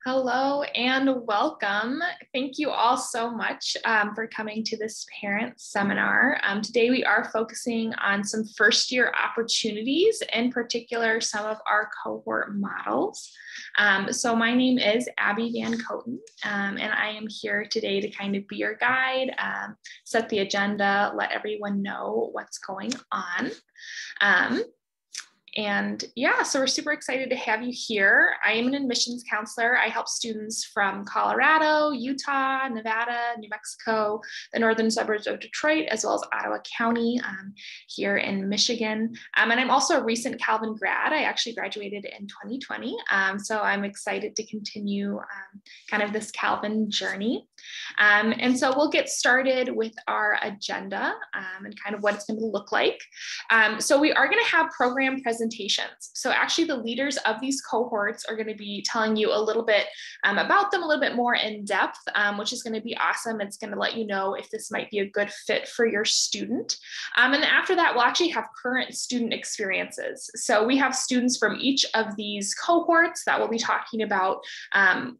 Hello and welcome. Thank you all so much for coming to this parent seminar. Today we are focusing on some first year opportunities, in particular some of our cohort models. So my name is Abby Van Coten, and I am here today to kind of be your guide, set the agenda, let everyone know what's going on. And yeah, so we're super excited to have you here. I am an admissions counselor. I help students from Colorado, Utah, Nevada, New Mexico, the northern suburbs of Detroit, as well as Ottawa County here in Michigan. And I'm also a recent Calvin grad. I actually graduated in 2020. So I'm excited to continue kind of this Calvin journey. And so we'll get started with our agenda and kind of what it's going to look like. So we are going to have program presentations. So actually the leaders of these cohorts are going to be telling you a little bit about them a little bit more in depth, which is going to be awesome. It's going to let you know if this might be a good fit for your student. And then after that, we'll actually have current student experiences. So we have students from each of these cohorts that will be talking about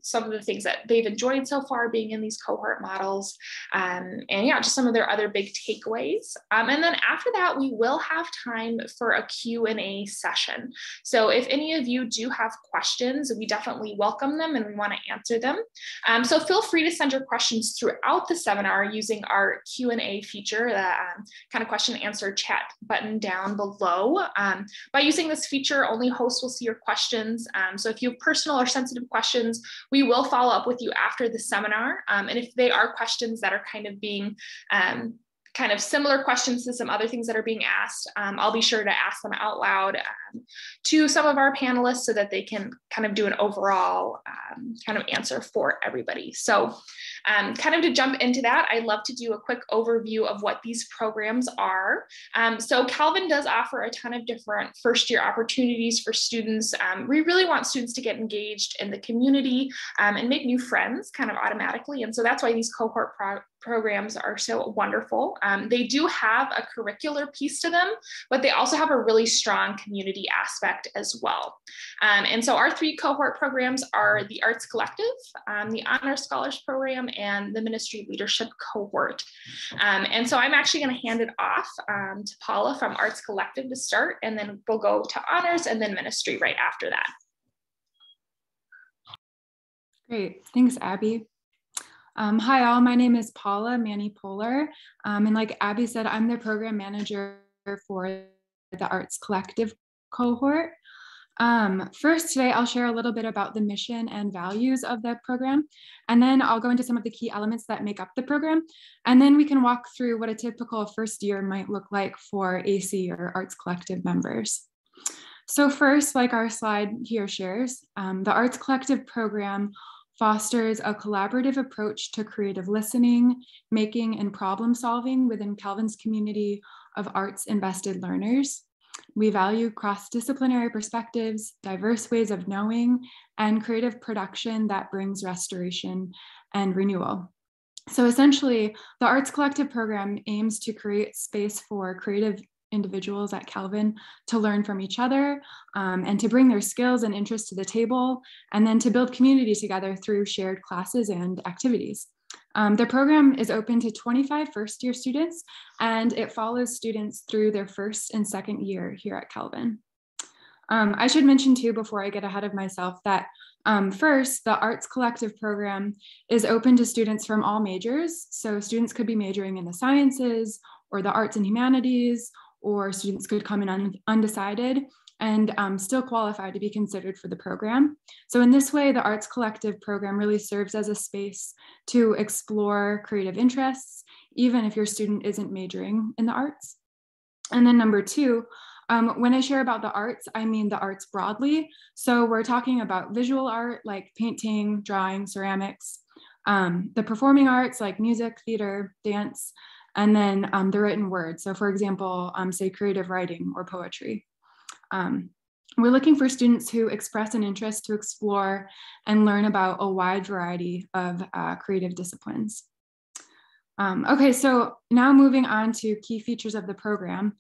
some of the things that they've enjoyed so far being in these cohort models. And yeah, just some of their other big takeaways. And then after that, we will have time for a Q&A session. So if any of you do have questions, we definitely welcome them and we want to answer them. So feel free to send your questions throughout the seminar using our Q&A feature, the kind of question and answer chat button down below. By using this feature, only hosts will see your questions. So if you have personal or sensitive questions, we will follow up with you after the seminar. And if they are questions that are kind of being kind of similar questions to some other things that are being asked, I'll be sure to ask them out loud to some of our panelists so that they can kind of do an overall kind of answer for everybody. So kind of to jump into that, I'd love to do a quick overview of what these programs are. So Calvin does offer a ton of different first year opportunities for students. We really want students to get engaged in the community and make new friends kind of automatically. And so that's why these cohort programs are so wonderful. They do have a curricular piece to them, but they also have a really strong community aspect as well. And so our three cohort programs are the Arts Collective, the Honor Scholars Program, and the Ministry Leadership Cohort. And so I'm actually going to hand it off to Paula from Arts Collective to start, and then we'll go to Honors and then Ministry right after that. Great, thanks, Abby. Hi all, my name is Paula Manny-Polar, and like Abby said, I'm the program manager for the Arts Collective cohort. First today, I'll share a little bit about the mission and values of the program, and then I'll go into some of the key elements that make up the program, and then we can walk through what a typical first year might look like for AC or Arts Collective members. So first, like our slide here shares, the Arts Collective program fosters a collaborative approach to creative listening, making, and problem solving within Calvin's community of arts-invested learners. We value cross-disciplinary perspectives, diverse ways of knowing, and creative production that brings restoration and renewal. So essentially, the Arts Collective program aims to create space for creative individuals at Calvin to learn from each other and to bring their skills and interests to the table, and then to build community together through shared classes and activities. The program is open to 25 first-year students, and it follows students through their first and second year here at Calvin. I should mention too, before I get ahead of myself, that first, the Arts Collective program is open to students from all majors. So students could be majoring in the sciences or the arts and humanities, or students could come in undecided and still qualify to be considered for the program. So in this way, the Arts Collective program really serves as a space to explore creative interests, even if your student isn't majoring in the arts. And then number two, when I share about the arts, I mean the arts broadly. So we're talking about visual art like painting, drawing, ceramics, the performing arts like music, theater, dance, and then the written word. So for example, say creative writing or poetry. We're looking for students who express an interest to explore and learn about a wide variety of creative disciplines. Okay, so now moving on to key features of the program.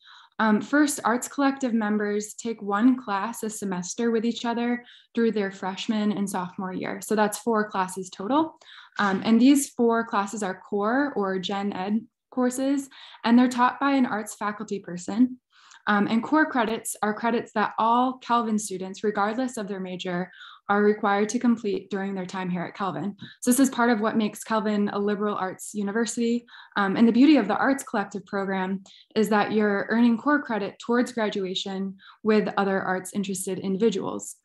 First, Arts Collective members take one class a semester with each other through their freshman and sophomore year. So that's 4 classes total. And these 4 classes are core or gen ed courses, and they're taught by an arts faculty person. And core credits are credits that all Calvin students, regardless of their major, are required to complete during their time here at Calvin. So this is part of what makes Calvin a liberal arts university. And the beauty of the Arts Collective program is that you're earning core credit towards graduation with other arts interested individuals.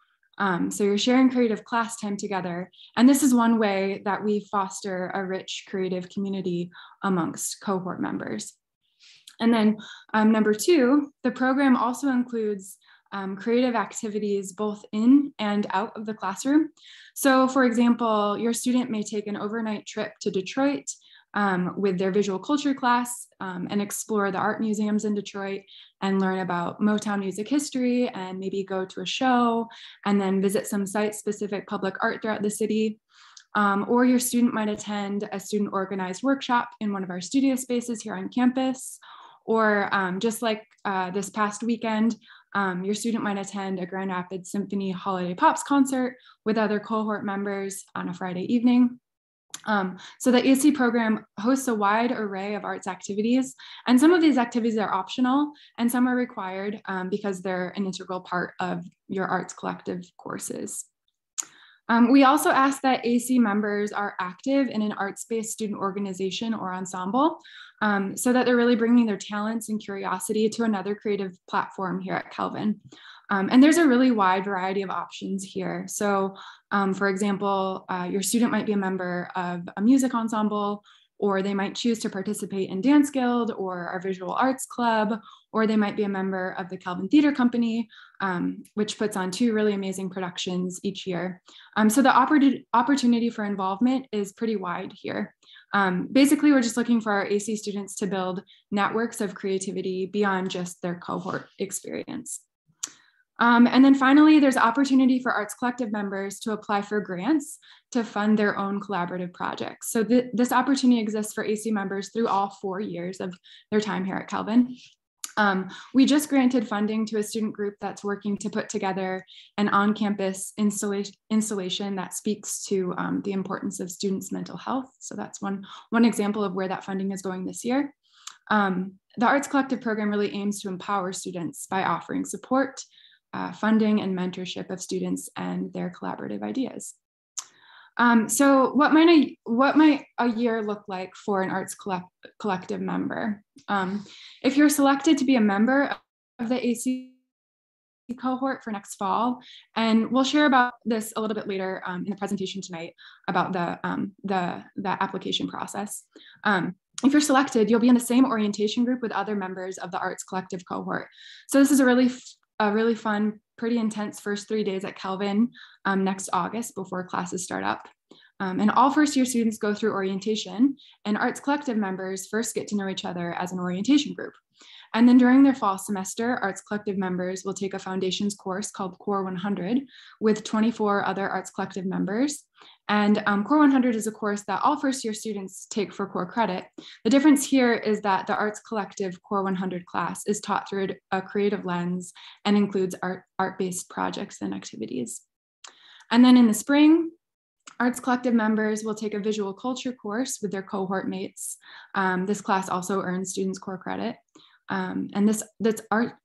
So you're sharing creative class time together. And this is one way that we foster a rich creative community amongst cohort members. And then number 2, the program also includes creative activities both in and out of the classroom. So for example, your student may take an overnight trip to Detroit with their visual culture class and explore the art museums in Detroit and learn about Motown music history and maybe go to a show and then visit some site-specific public art throughout the city. Or your student might attend a student organized workshop in one of our studio spaces here on campus. Or just like this past weekend, your student might attend a Grand Rapids Symphony Holiday Pops concert with other cohort members on a Friday evening. So the AC program hosts a wide array of arts activities, and some of these activities are optional and some are required because they're an integral part of your Arts Collective courses. We also ask that AC members are active in an arts-based student organization or ensemble so that they're really bringing their talents and curiosity to another creative platform here at Calvin. And there's a really wide variety of options here. So for example, your student might be a member of a music ensemble, or they might choose to participate in Dance Guild or our Visual Arts Club, or they might be a member of the Calvin Theater Company, which puts on 2 really amazing productions each year. So the opportunity for involvement is pretty wide here. Basically, we're just looking for our AC students to build networks of creativity beyond just their cohort experience. And then finally, there's opportunity for Arts Collective members to apply for grants to fund their own collaborative projects. So this opportunity exists for AC members through all 4 years of their time here at Calvin. We just granted funding to a student group that's working to put together an on-campus installation that speaks to the importance of students' mental health. So that's one example of where that funding is going this year. The Arts Collective program really aims to empower students by offering support, funding, and mentorship of students and their collaborative ideas. So what might a year look like for an Arts Collective member? If you're selected to be a member of the AC cohort for next fall, and we'll share about this a little bit later in the presentation tonight about the application process. If you're selected, you'll be in the same orientation group with other members of the Arts Collective cohort. So this is a really fun, pretty intense first 3 days at Calvin next August before classes start up. And all first year students go through orientation, and Arts Collective members first get to know each other as an orientation group. And then during their fall semester, Arts Collective members will take a foundations course called Core 100 with 24 other Arts Collective members. And Core 100 is a course that all first year students take for core credit. The difference here is that the Arts Collective Core 100 class is taught through a creative lens and includes art-based projects and activities. And then in the spring, Arts Collective members will take a visual culture course with their cohort mates. This class also earns students core credit. And this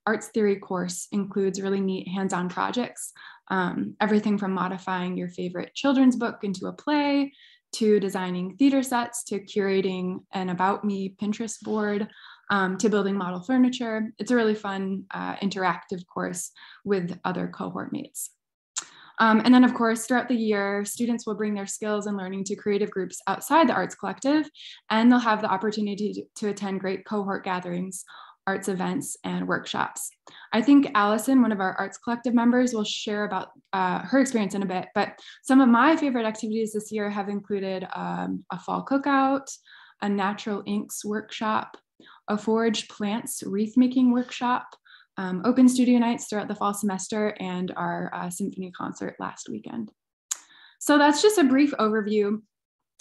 arts theory course includes really neat hands-on projects, everything from modifying your favorite children's book into a play, to designing theater sets, to curating an About Me Pinterest board, to building model furniture. It's a really fun interactive course with other cohort mates. And then of course, throughout the year, students will bring their skills and learning to creative groups outside the Arts Collective, and they'll have the opportunity to attend great cohort gatherings, arts events, and workshops. I think Allison, one of our Arts Collective members, will share about her experience in a bit, but some of my favorite activities this year have included a fall cookout, a natural inks workshop, a foraged plants wreath making workshop, open studio nights throughout the fall semester, and our symphony concert last weekend. So that's just a brief overview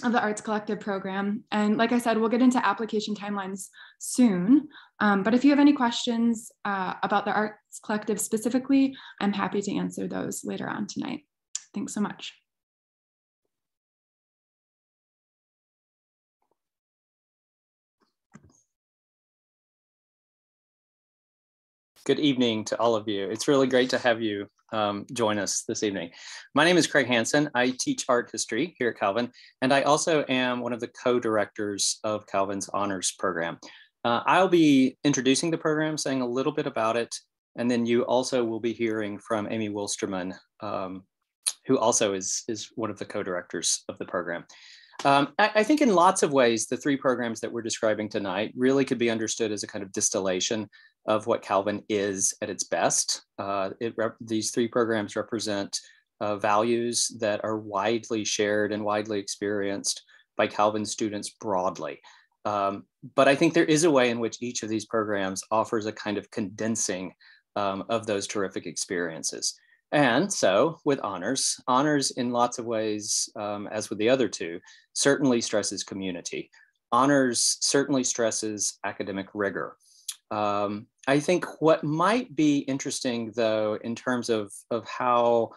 of the Arts Collective program. And like I said, we'll get into application timelines soon. But if you have any questions about the Arts Collective specifically, I'm happy to answer those later on tonight. Thanks so much. Good evening to all of you. It's really great to have you join us this evening. My name is Craig Hansen. I teach art history here at Calvin, and I also am one of the co-directors of Calvin's honors program. I'll be introducing the program, saying a little bit about it, and then you also will be hearing from Amy Wilsterman, who also is one of the co-directors of the program. I think in lots of ways, the three programs that we're describing tonight really could be understood as a kind of distillation of what Calvin is at its best. These three programs represent values that are widely shared and widely experienced by Calvin students broadly. But I think there is a way in which each of these programs offers a kind of condensing of those terrific experiences. And so with honors in lots of ways, as with the other two, certainly stresses community. Honors certainly stresses academic rigor. I think what might be interesting, though, in terms of how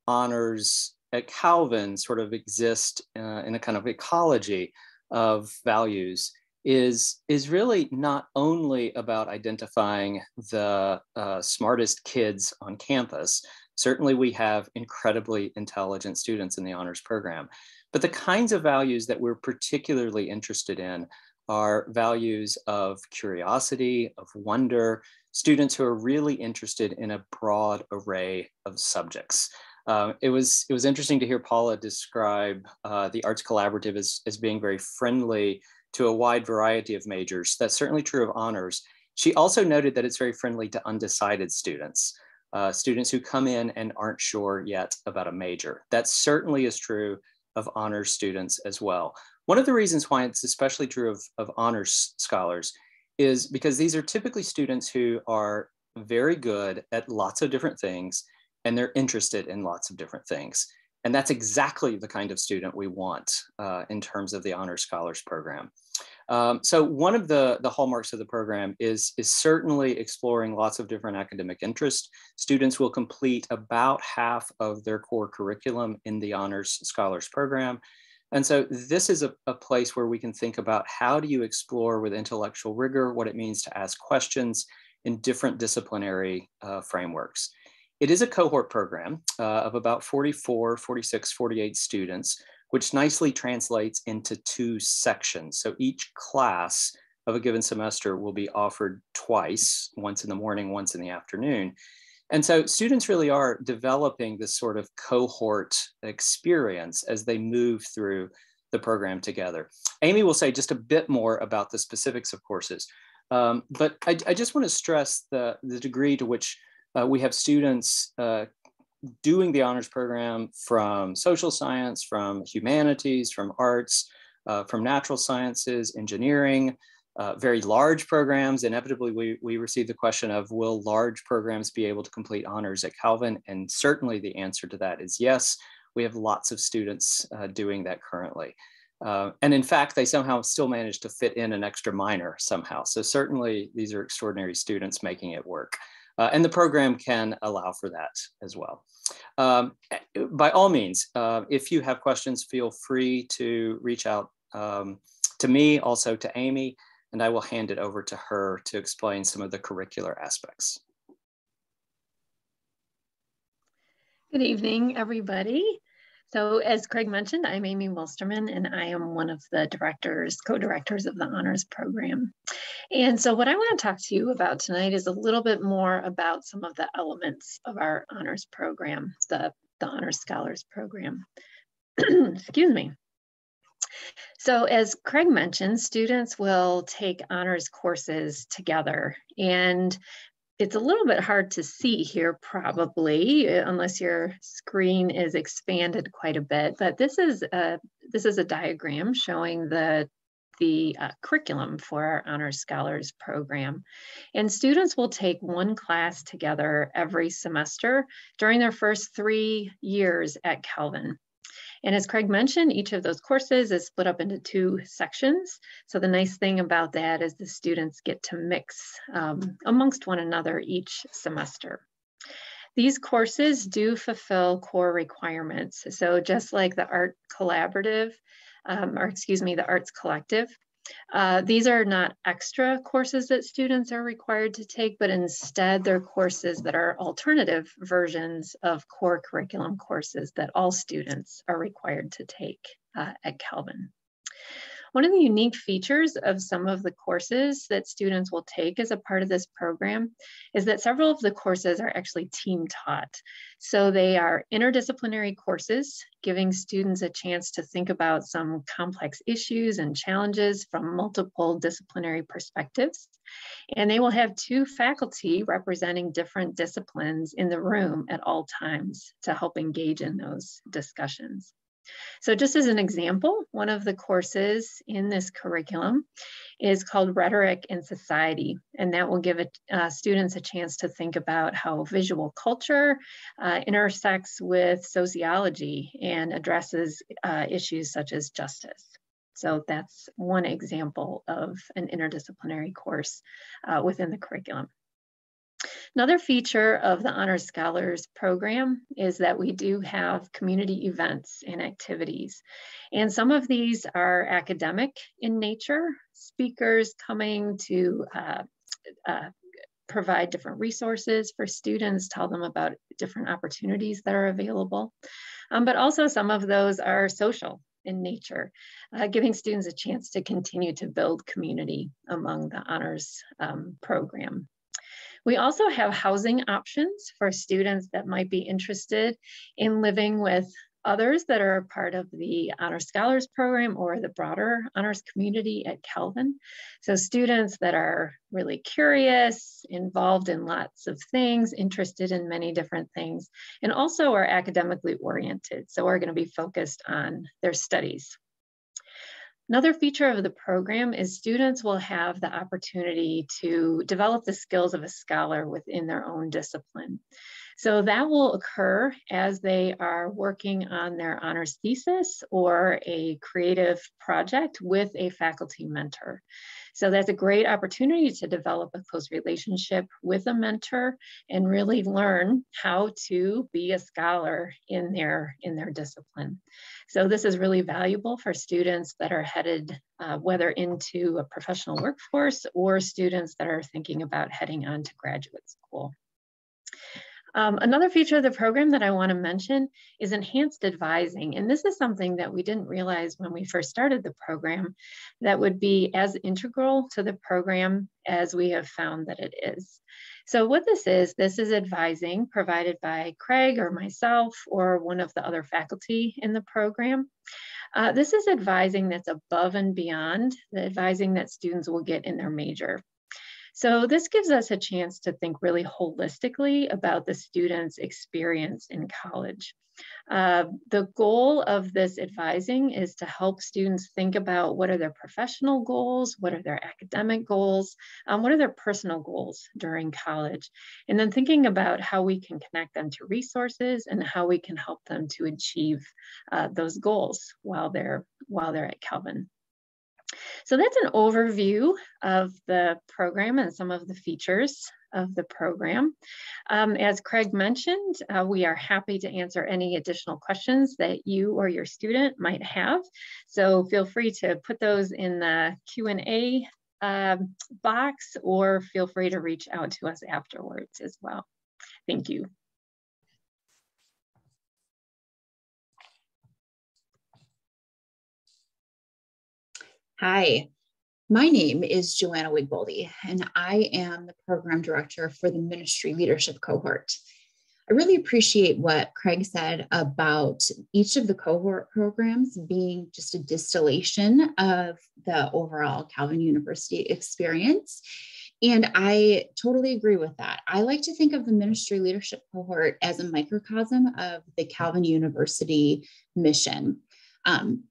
honors at Calvin sort of exist in a kind of ecology of values is really not only about identifying the smartest kids on campus. Certainly we have incredibly intelligent students in the honors program, but the kinds of values that we're particularly interested in are values of curiosity, of wonder, students who are really interested in a broad array of subjects. It was interesting to hear Paula describe the Arts Collaborative as being very friendly to a wide variety of majors. That's certainly true of honors. She also noted that it's very friendly to undecided students, students who come in and aren't sure yet about a major. That certainly is true of honors students as well. One of the reasons why it's especially true of honors scholars is because these are typically students who are very good at lots of different things, and they're interested in lots of different things. And that's exactly the kind of student we want in terms of the Honors Scholars Program. So one of the hallmarks of the program is certainly exploring lots of different academic interests. Students will complete about half of their core curriculum in the Honors Scholars Program. And so this is a place where we can think about how do you explore with intellectual rigor what it means to ask questions in different disciplinary frameworks. It is a cohort program of about 44, 46, 48 students, which nicely translates into 2 sections. So each class of a given semester will be offered twice, once in the morning, once in the afternoon. And so students really are developing this sort of cohort experience as they move through the program together. Amy will say just a bit more about the specifics of courses, but I just want to stress the degree to which we have students doing the honors program from social science, from humanities, from arts, from natural sciences, engineering, very large programs. Inevitably, we receive the question of, will large programs be able to complete honors at Calvin? And certainly the answer to that is yes. We have lots of students doing that currently. And in fact, they somehow still manage to fit in an extra minor somehow. So certainly these are extraordinary students making it work. And the program can allow for that as well. By all means, if you have questions, feel free to reach out to me, also to Amy, and I will hand it over to her to explain some of the curricular aspects. Good evening, everybody. So as Craig mentioned, I'm Amy Wilsterman, and I am one of the co-directors of the honors program. And so what I want to talk to you about tonight is a little bit more about some of the elements of our honors program, the Honors Scholars Program. Excuse me. So as Craig mentioned, students will take honors courses together, and it's a little bit hard to see here probably, unless your screen is expanded quite a bit, but this is a diagram showing the curriculum for our Honors Scholars Program. And students will take one class together every semester during their first 3 years at Calvin. And as Craig mentioned, each of those courses is split up into 2 sections. So the nice thing about that is the students get to mix amongst one another each semester. These courses do fulfill core requirements. So just like the Art Collaborative, the Arts Collective, these are not extra courses that students are required to take, but instead they're courses that are alternative versions of core curriculum courses that all students are required to take at Calvin. One of the unique features of some of the courses that students will take as a part of this program is that several of the courses are actually team taught. So they are interdisciplinary courses, giving students a chance to think about some complex issues and challenges from multiple disciplinary perspectives. And they will have 2 faculty representing different disciplines in the room at all times to help engage in those discussions. So just as an example, one of the courses in this curriculum is called Rhetoric in Society, and that will give students a chance to think about how visual culture intersects with sociology and addresses issues such as justice. So that's one example of an interdisciplinary course within the curriculum. Another feature of the Honors Scholars program is that we do have community events and activities. And some of these are academic in nature, speakers coming to provide different resources for students, tell them about different opportunities that are available. But also some of those are social in nature, giving students a chance to continue to build community among the Honors program. We also have housing options for students that might be interested in living with others that are a part of the Honors Scholars program or the broader honors community at Calvin. So students that are really curious, involved in lots of things, interested in many different things, and also are academically oriented. So are going to be focused on their studies. Another feature of the program is students will have the opportunity to develop the skills of a scholar within their own discipline. So that will occur as they are working on their honors thesis or a creative project with a faculty mentor. So that's a great opportunity to develop a close relationship with a mentor and really learn how to be a scholar in their discipline. So this is really valuable for students that are headed whether into a professional workforce or students that are thinking about heading on to graduate school. Another feature of the program that I want to mention is enhanced advising. And this is something that we didn't realize when we first started the program that would be as integral to the program as we have found that it is. So what this is advising provided by Craig or myself or one of the other faculty in the program. This is advising that's above and beyond the advising that students will get in their major. So this gives us a chance to think really holistically about the student's experience in college. The goal of this advising is to help students think about what are their professional goals, what are their academic goals, what are their personal goals during college, and then thinking about how we can connect them to resources and how we can help them to achieve those goals while they're at Calvin. So that's an overview of the program and some of the features of the program. As Craig mentioned, we are happy to answer any additional questions that you or your student might have. So feel free to put those in the Q&A box or feel free to reach out to us afterwards as well. Thank you. Hi, my name is Joanna Wigboldy, and I am the program director for the Ministry Leadership Cohort. I really appreciate what Craig said about each of the cohort programs being just a distillation of the overall Calvin University experience. And I totally agree with that. I like to think of the Ministry Leadership Cohort as a microcosm of the Calvin University mission.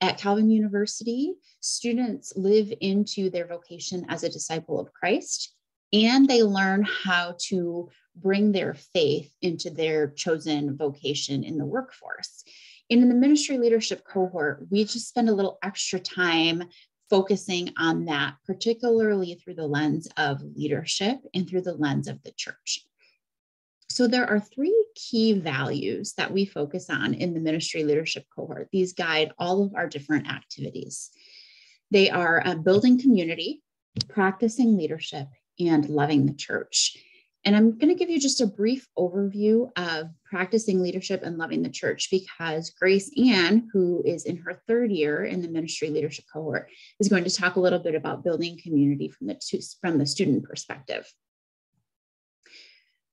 At Calvin University, students live into their vocation as a disciple of Christ, and they learn how to bring their faith into their chosen vocation in the workforce. And in the Ministry Leadership Cohort, we just spend a little extra time focusing on that, particularly through the lens of leadership and through the lens of the church. So there are 3 key values that we focus on in the Ministry Leadership Cohort. These guide all of our different activities. They are building community, practicing leadership, and loving the church. And I'm going to give you just a brief overview of practicing leadership and loving the church, because Grace Ann, who is in her 3rd year in the Ministry Leadership Cohort, is going to talk a little bit about building community from the student perspective.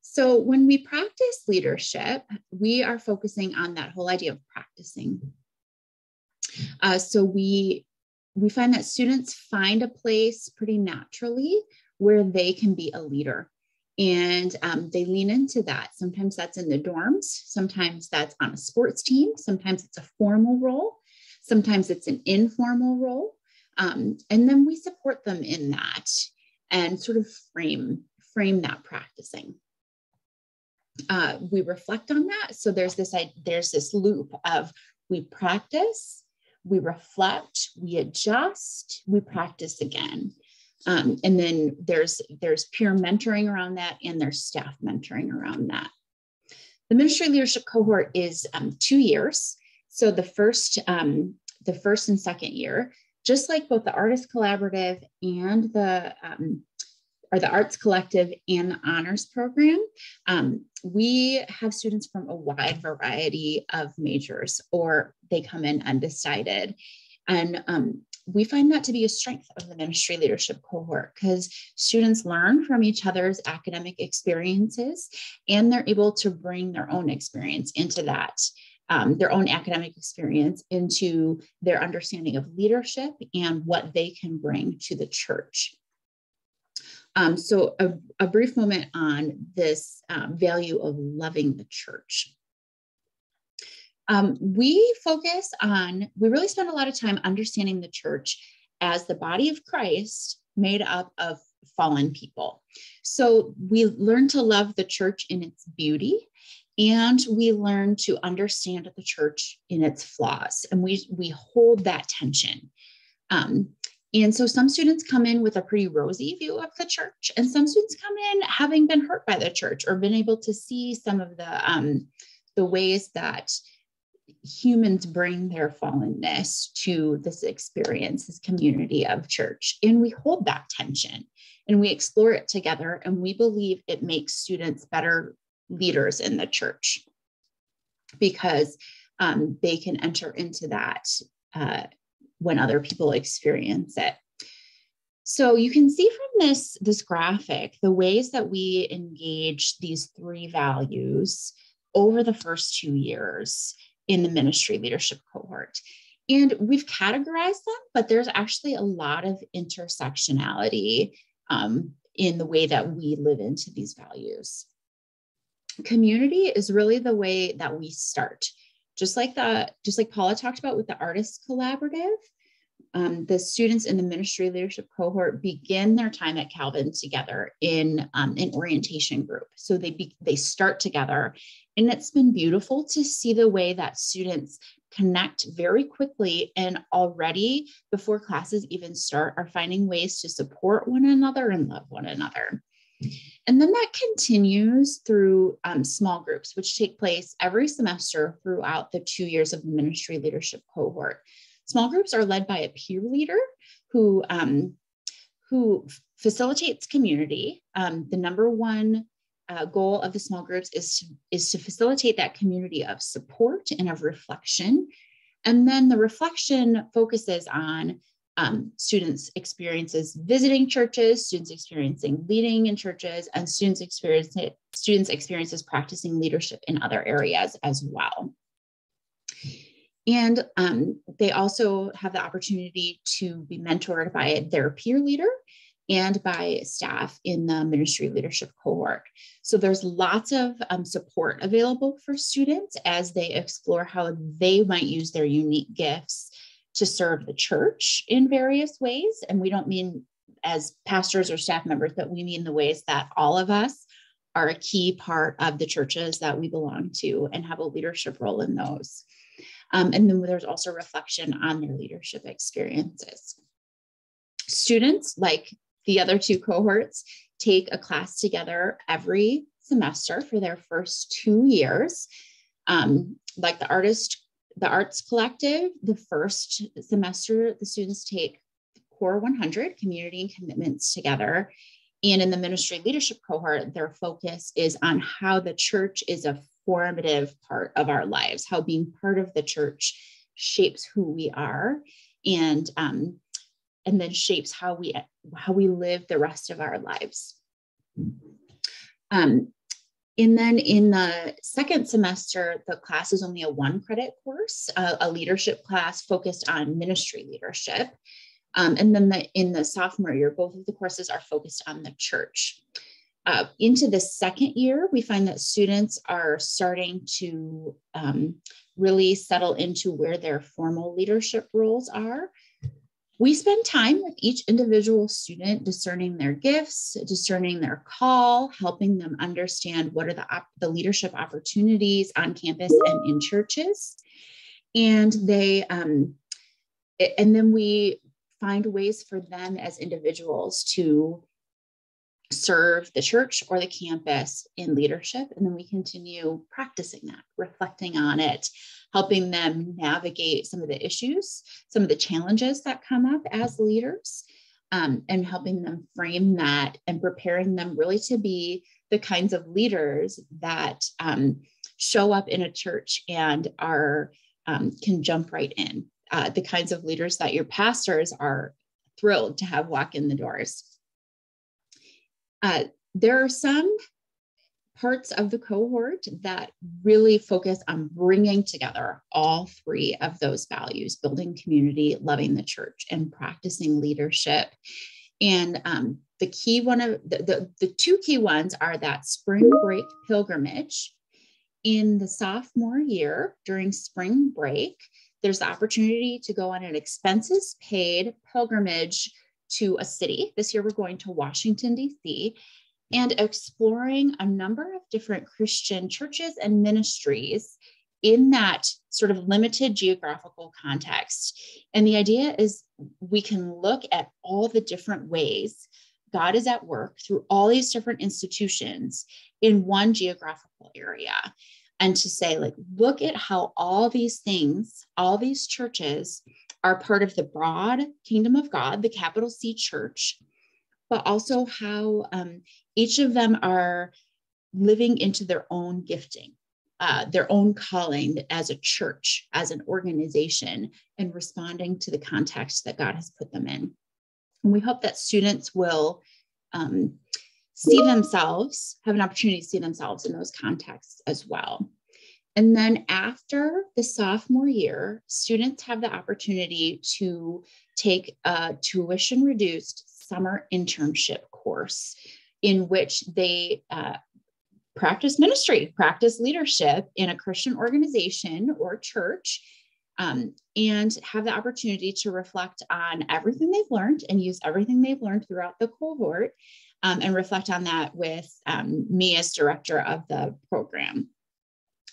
So when we practice leadership, we are focusing on that whole idea of practicing. So we find that students find a place pretty naturally where they can be a leader. And they lean into that. Sometimes that's in the dorms. Sometimes that's on a sports team. Sometimes it's a formal role. Sometimes it's an informal role. And then we support them in that and sort of frame that practicing. We reflect on that. So there's this loop of we practice, we reflect, we adjust, we practice again. And then there's peer mentoring around that, and there's staff mentoring around that. The Ministry Leadership Cohort is 2 years. So the first and second year, just like both the Artist Collaborative and the Arts Collective and the Honors Program, we have students from a wide variety of majors, or they come in undecided. And we find that to be a strength of the Ministry Leadership Cohort, because students learn from each other's academic experiences, and they're able to bring their own experience into that, their own academic experience into their understanding of leadership and what they can bring to the church. So a brief moment on this value of loving the church. We really spend a lot of time understanding the church as the body of Christ made up of fallen people. So we learn to love the church in its beauty, and we learn to understand the church in its flaws, and we hold that tension. And so some students come in with a pretty rosy view of the church, and some students come in having been hurt by the church or been able to see some of the ways that humans bring their fallenness to this experience, this community of church. And we hold that tension and we explore it together, and we believe it makes students better leaders in the church, because they can enter into that when other people experience it. So you can see from this graphic the ways that we engage these 3 values over the first 2 years in the Ministry Leadership Cohort. And we've categorized them, but there's actually a lot of intersectionality in the way that we live into these values. Community is really the way that we start. Just like Paula talked about with the Artist Collaborative, the students in the Ministry Leadership Cohort begin their time at Calvin together in an orientation group. So they start together, and it's been beautiful to see the way that students connect very quickly, and already before classes even start are finding ways to support one another and love one another. And then that continues through small groups, which take place every semester throughout the 2 years of the Ministry Leadership Cohort. Small groups are led by a peer leader who facilitates community. The number one goal of the small groups is to facilitate that community of support and of reflection. And then the reflection focuses on students' experiences visiting churches, students experiencing leading in churches, and students' experiences practicing leadership in other areas as well. And they also have the opportunity to be mentored by their peer leader and by staff in the Ministry Leadership Cohort. So there's lots of support available for students as they explore how they might use their unique gifts to serve the church in various ways. And we don't mean as pastors or staff members, but we mean the ways that all of us are a key part of the churches that we belong to and have a leadership role in those. And then there's also reflection on their leadership experiences. Students, like the other two cohorts, take a class together every semester for their first 2 years. Like the Arts Collective, the first semester, the students take Core 100, Community and Commitments together. And in the Ministry Leadership Cohort, their focus is on how the church is a formative part of our lives, how being part of the church shapes who we are, and then shapes how we live the rest of our lives. And then in the second semester, the class is only a 1-credit course, a leadership class focused on ministry leadership. And then in the sophomore year, both of the courses are focused on the church. Into the second year, we find that students are starting to really settle into where their formal leadership roles are. We spend time with each individual student, discerning their gifts, discerning their call, helping them understand what are the leadership opportunities on campus and in churches. And then we find ways for them as individuals to serve the church or the campus in leadership. And then we continue practicing that, reflecting on it, helping them navigate some of the issues, some of the challenges that come up as leaders, and helping them frame that and preparing them really to be the kinds of leaders that show up in a church and can jump right in, the kinds of leaders that your pastors are thrilled to have walk in the doors. There are some parts of the cohort that really focus on bringing together all 3 of those values: building community, loving the church, and practicing leadership. And the 2 key ones are that spring break pilgrimage. In the sophomore year, during spring break, there's the opportunity to go on an expenses paid pilgrimage to a city. This year, we're going to Washington, D.C., and exploring a number of different Christian churches and ministries in that sort of limited geographical context. And the idea is we can look at all the different ways God is at work through all these different institutions in one geographical area. And to say, like, look at how all these things, all these churches are part of the broad kingdom of God, the capital C church, but also how each of them are living into their own gifting, their own calling as a church, as an organization, and responding to the context that God has put them in. And we hope that students will see themselves, have an opportunity to see themselves in those contexts as well. And then after the sophomore year, students have the opportunity to take a tuition-reduced summer internship course in which they practice ministry, practice leadership in a Christian organization or church, and have the opportunity to reflect on everything they've learned and use everything they've learned throughout the cohort, and reflect on that with me as director of the program.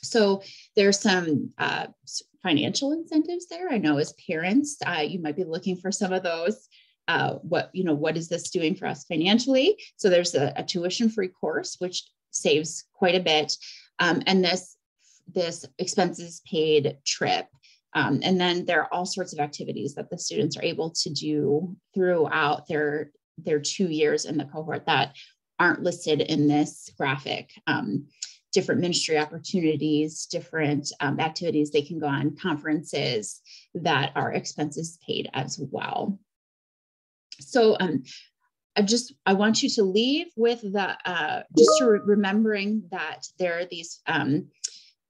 So there's some financial incentives there. I know as parents, you might be looking for some of those. What is this doing for us financially? So there's a tuition-free course, which saves quite a bit. And this expenses paid trip. And then there are all sorts of activities that the students are able to do throughout their 2 years in the cohort that aren't listed in this graphic. Different ministry opportunities, different activities they can go on, conferences that are expenses paid as well. So I want you to leave with remembering that there are these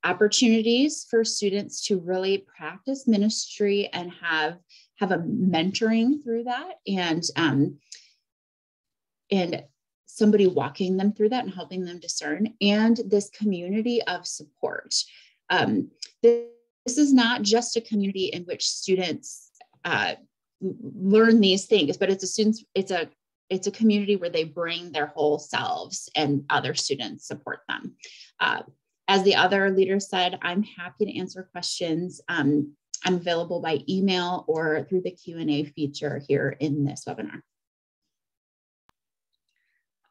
opportunities for students to really practice ministry and have a mentoring through that, and somebody walking them through that and helping them discern, and this community of support. This is not just a community in which students learn these things, but it's a community where they bring their whole selves and other students support them. As the other leader said, I'm happy to answer questions. I'm available by email or through the Q&A feature here in this webinar.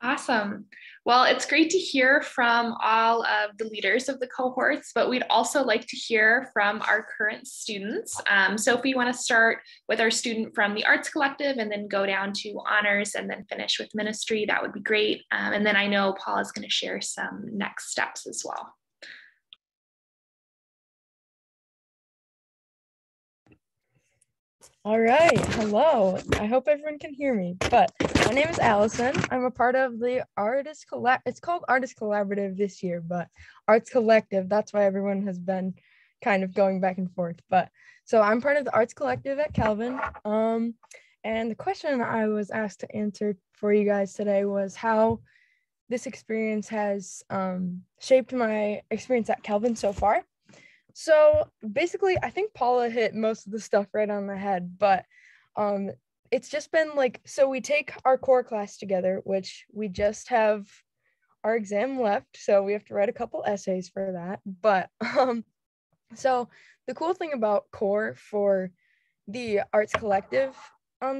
Awesome. Well, it's great to hear from all of the leaders of the cohorts, but we'd also like to hear from our current students. So if we want to start with our student from the Arts Collective and then go down to honors and then finish with ministry, that would be great. And then I know Paul is going to share some next steps as well. All right, hello. I hope everyone can hear me, but my name is Allison. I'm a part of the it's called Artist Collaborative this year, but Arts Collective, that's why everyone has been kind of going back and forth. But so I'm part of the Arts Collective at Calvin. And the question I was asked to answer for you guys today was how this experience has shaped my experience at Calvin so far. So basically, I think Paula hit most of the stuff right on the head, but it's just been like, so we take our core class together, which we just have our exam left. So we have to write a couple essays for that. But so the cool thing about core for the Arts Collective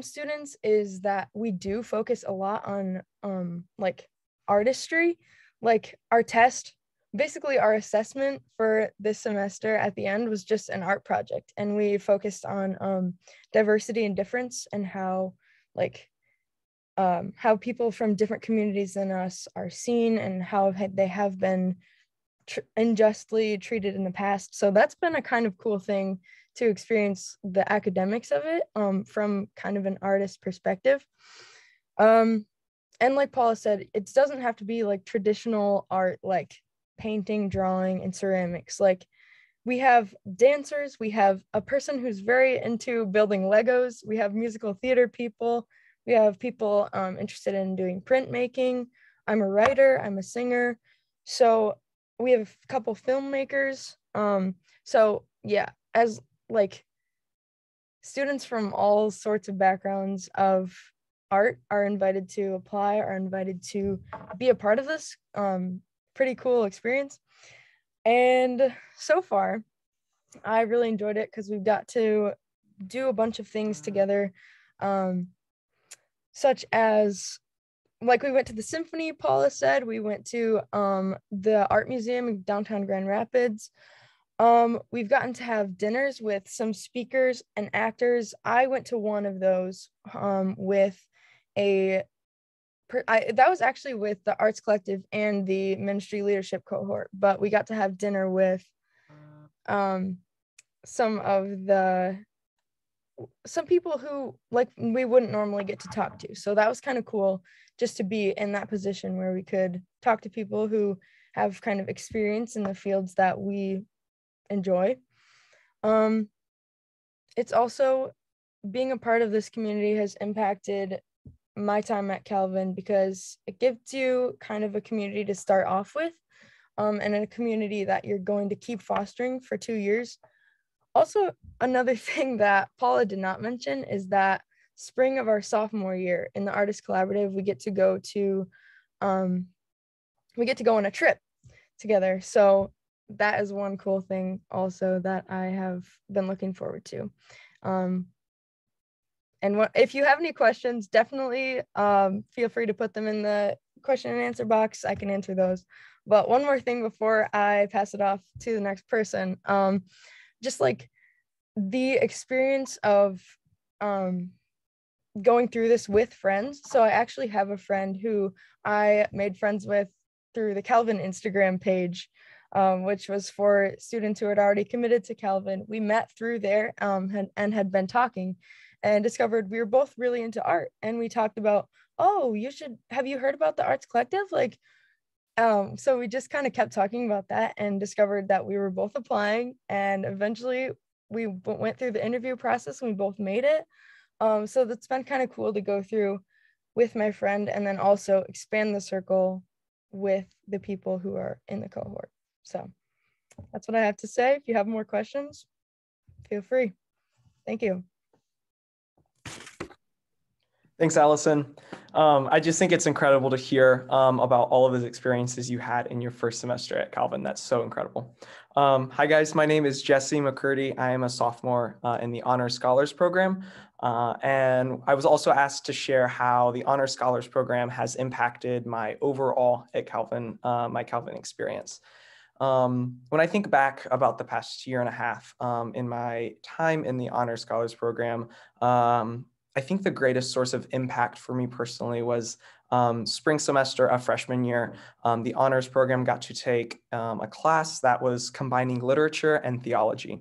students is that we do focus a lot on like artistry, like our test. Basically, our assessment for this semester at the end was just an art project, and we focused on diversity and difference and how people from different communities than us are seen and how they have been unjustly treated in the past. So that's been a kind of cool thing to experience the academics of it from kind of an artist perspective. And like Paula said, it doesn't have to be like traditional art, like painting, drawing, and ceramics. Like we have dancers, we have a person who's very into building Legos, we have musical theater people, we have people interested in doing printmaking. I'm a writer, I'm a singer. So we have a couple filmmakers. So yeah, as like students from all sorts of backgrounds of art are invited to apply, are invited to be a part of this pretty cool experience. And so far, I really enjoyed it because we've got to do a bunch of things together, such as, like, we went to the symphony, Paula said, we went to the art museum in downtown Grand Rapids. We've gotten to have dinners with some speakers and actors. I went to one of those with that was actually with the Arts Collective and the Ministry Leadership Cohort, but we got to have dinner with some people who like we wouldn't normally get to talk to. So that was kind of cool just to be in that position where we could talk to people who have kind of experience in the fields that we enjoy. It's also, being a part of this community has impacted my time at Calvin because it gives you kind of a community to start off with, and a community that you're going to keep fostering for 2 years. Also, another thing that Paula did not mention is that spring of our sophomore year in the Artist Collaborative, we get to go on a trip together. So that is one cool thing also that I have been looking forward to. And if you have any questions, definitely feel free to put them in the question and answer box. I can answer those. But one more thing before I pass it off to the next person, just like the experience of going through this with friends. So I actually have a friend who I made friends with through the Calvin Instagram page, which was for students who had already committed to Calvin. We met through there and had been talking, and discovered we were both really into art. And we talked about, oh, have you heard about the Arts Collective? So we just kind of kept talking about that and discovered that we were both applying. And eventually we went through the interview process and we both made it. So that's been kind of cool to go through with my friend and then also expand the circle with the people who are in the cohort. So that's what I have to say. If you have more questions, feel free. Thank you. Thanks, Allison. I just think it's incredible to hear about all of the experiences you had in your first semester at Calvin. That's so incredible. Hi, guys. My name is Jesse McCurdy. I am a sophomore in the Honor Scholars Program. And I was also asked to share how the Honor Scholars Program has impacted my overall at Calvin, my Calvin experience. When I think back about the past year and a half in my time in the Honor Scholars Program, I think the greatest source of impact for me personally was spring semester of freshman year. The honors program got to take a class that was combining literature and theology.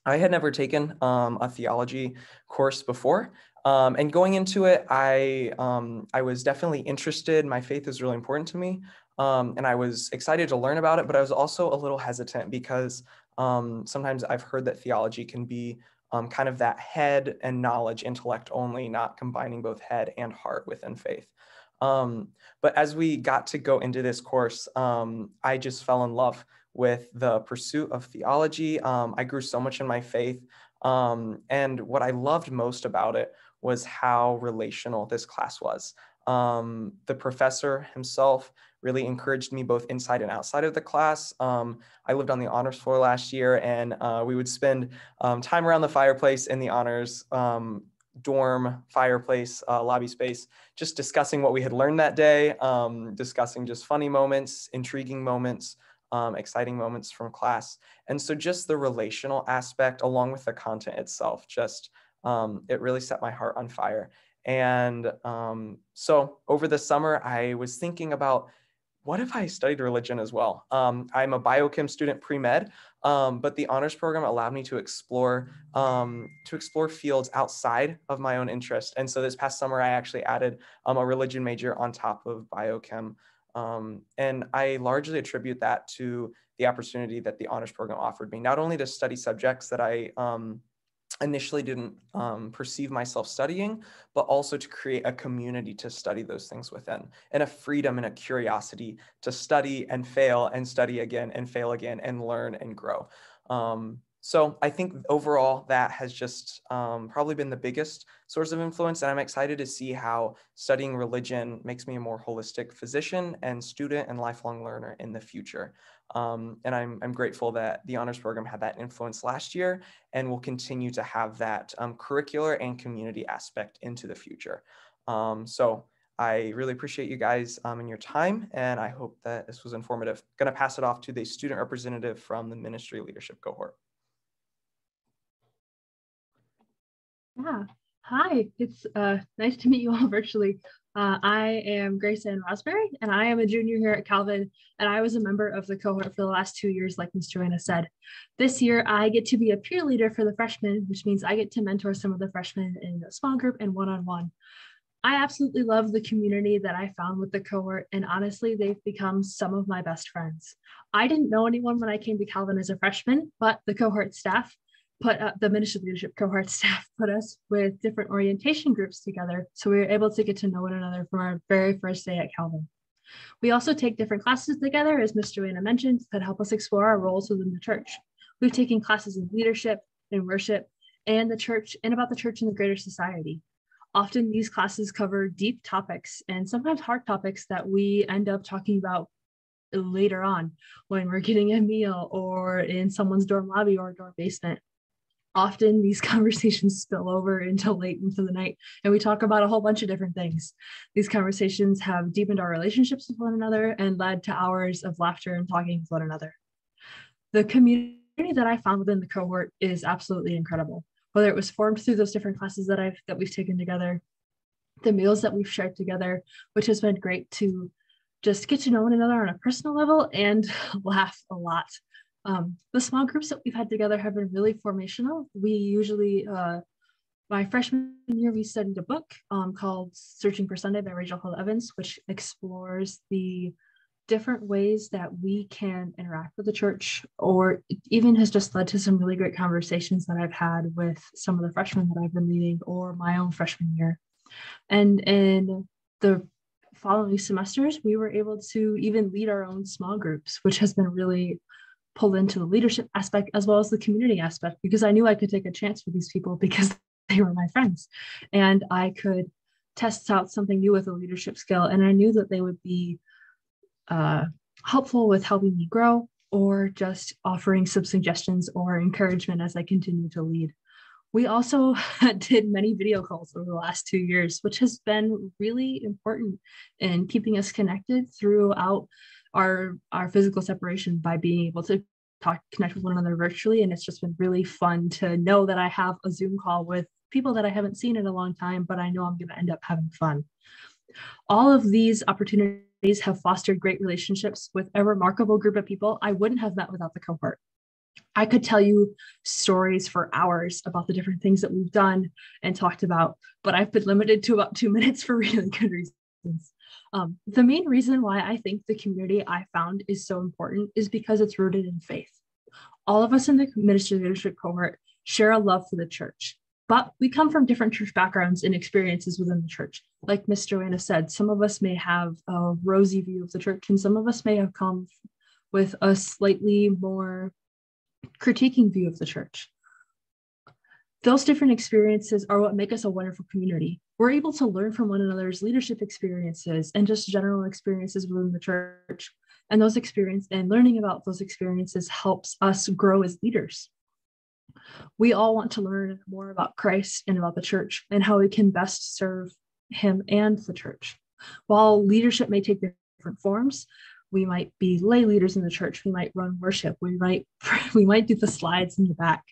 I had never taken a theology course before. And going into it, I was definitely interested. My faith is really important to me. And I was excited to learn about it, but I was also a little hesitant because sometimes I've heard that theology can be kind of that head and knowledge, intellect only, not combining both head and heart within faith. But as we got to go into this course, I just fell in love with the pursuit of theology. I grew so much in my faith. And what I loved most about it was how relational this class was. The professor himself really encouraged me both inside and outside of the class. I lived on the honors floor last year, and we would spend time around the fireplace in the honors dorm fireplace lobby space, just discussing what we had learned that day, discussing just funny moments, intriguing moments, exciting moments from class. And so just the relational aspect along with the content itself, just it really set my heart on fire. And so over the summer, I was thinking about, what if I studied religion as well? I'm a biochem student pre-med, but the honors program allowed me to explore fields outside of my own interest. And so this past summer, I actually added a religion major on top of biochem. And I largely attribute that to the opportunity that the honors program offered me, not only to study subjects that I initially didn't perceive myself studying, but also to create a community to study those things within, and a freedom and a curiosity to study and fail and study again and fail again and learn and grow. So I think overall that has just probably been the biggest source of influence, and I'm excited to see how studying religion makes me a more holistic physician and student and lifelong learner in the future. And I'm grateful that the honors program had that influence last year and will continue to have that curricular and community aspect into the future. So I really appreciate you guys and your time, and I hope that this was informative. Going to pass it off to the student representative from the Ministry Leadership Cohort. Yeah, hi, it's nice to meet you all virtually. I am Grace Ann Rosberry, and I am a junior here at Calvin, and I was a member of the cohort for the last 2 years, like Ms. Joanna said. This year, I get to be a peer leader for the freshmen, which means I get to mentor some of the freshmen in a small group and one-on-one. I absolutely love the community that I found with the cohort, and honestly, they've become some of my best friends. I didn't know anyone when I came to Calvin as a freshman, but the cohort staff the Ministry Leadership Cohort staff put us with different orientation groups together, so we were able to get to know one another from our very first day at Calvin. We also take different classes together, as Ms. Joanna mentioned, that help us explore our roles within the church. We've taken classes in leadership, in worship, and the church, and about the church in the greater society. Often these classes cover deep topics and sometimes hard topics that we end up talking about later on when we're getting a meal or in someone's dorm lobby or dorm basement. Often these conversations spill over until late into the night, and we talk about a whole bunch of different things. These conversations have deepened our relationships with one another and led to hours of laughter and talking with one another. The community that I found within the cohort is absolutely incredible. Whether it was formed through those different classes that we've taken together, the meals that we've shared together, which has been great to just get to know one another on a personal level and laugh a lot. The small groups that we've had together have been really formational. We usually, my freshman year, we studied a book called Searching for Sunday by Rachel Hall Evans, which explores the different ways that we can interact with the church, or even has just led to some really great conversations that I've had with some of the freshmen that I've been leading, or my own freshman year. And in the following semesters, we were able to even lead our own small groups, which has been really pulled into the leadership aspect as well as the community aspect, because I knew I could take a chance with these people because they were my friends, and I could test out something new with a leadership skill, and I knew that they would be helpful with helping me grow or just offering some suggestions or encouragement as I continue to lead. We also did many video calls over the last 2 years, which has been really important in keeping us connected throughout our physical separation by being able to connect with one another virtually. And it's just been really fun to know that I have a Zoom call with people that I haven't seen in a long time, but I know I'm going to end up having fun. All of these opportunities have fostered great relationships with a remarkable group of people I wouldn't have met without the cohort. I could tell you stories for hours about the different things that we've done and talked about, but I've been limited to about 2 minutes for really good reasons. The main reason why I think the community I found is so important is because it's rooted in faith. All of us in the Ministry Leadership Cohort share a love for the church, but we come from different church backgrounds and experiences within the church. Like Ms. Joanna said, some of us may have a rosy view of the church, and some of us may have come with a slightly more critiquing view of the church. Those different experiences are what make us a wonderful community. We're able to learn from one another's leadership experiences and just general experiences within the church. And those experiences and learning about those experiences helps us grow as leaders. We all want to learn more about Christ and about the church and how we can best serve him and the church. While leadership may take different forms, we might be lay leaders in the church. We might run worship. We might do the slides in the back,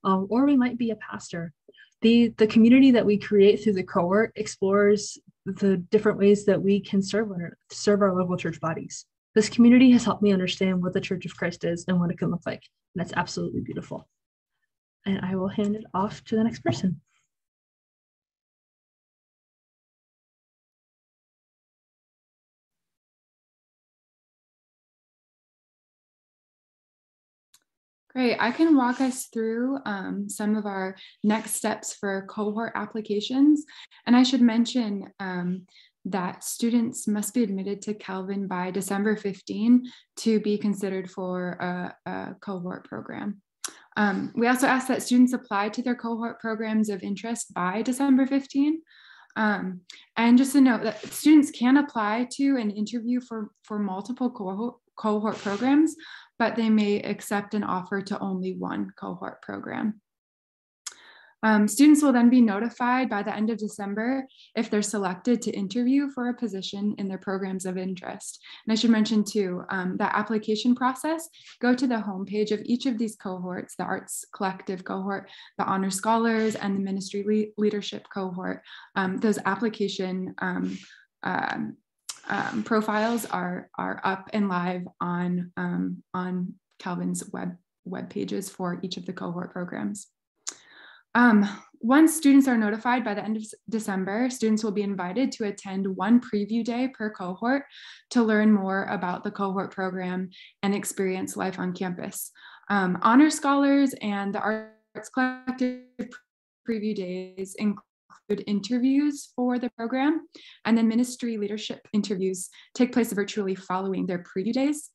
or we might be a pastor. The community that we create through the cohort explores the different ways that we can serve our local church bodies. This community has helped me understand what the Church of Christ is and what it can look like. And that's absolutely beautiful. And I will hand it off to the next person. Great, I can walk us through some of our next steps for cohort applications. And I should mention that students must be admitted to Calvin by December 15 to be considered for a cohort program. We also ask that students apply to their cohort programs of interest by December 15. And just to note that students can apply to and interview for multiple cohort programs, but they may accept an offer to only one cohort program. Students will then be notified by the end of December if they're selected to interview for a position in their programs of interest. And I should mention too, that application process, go to the homepage of each of these cohorts, the Arts Collective cohort, the Honor Scholars, and the Ministry Leadership Cohort. Those application profiles are up and live on Calvin's web pages for each of the cohort programs. Once students are notified by the end of December, students will be invited to attend one preview day per cohort to learn more about the cohort program and experience life on campus. Honor Scholars and the Arts Collective preview days include interviews for the program, and then ministry leadership interviews take place virtually following their preview days.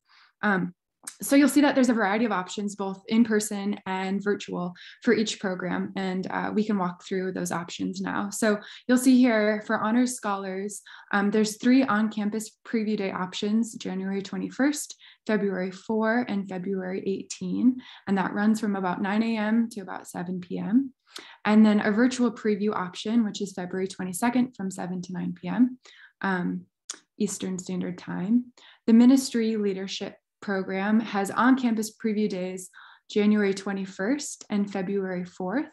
So you'll see that there's a variety of options, both in person and virtual for each program, and we can walk through those options now. So you'll see here for Honors Scholars, there's 3 on-campus preview day options, January 21st, February 4, and February 18, and that runs from about 9 a.m. to about 7 p.m. And then a virtual preview option, which is February 22nd from 7 to 9 p.m. Eastern Standard Time. The Ministry Leadership Program has on-campus preview days January 21st and February 4th,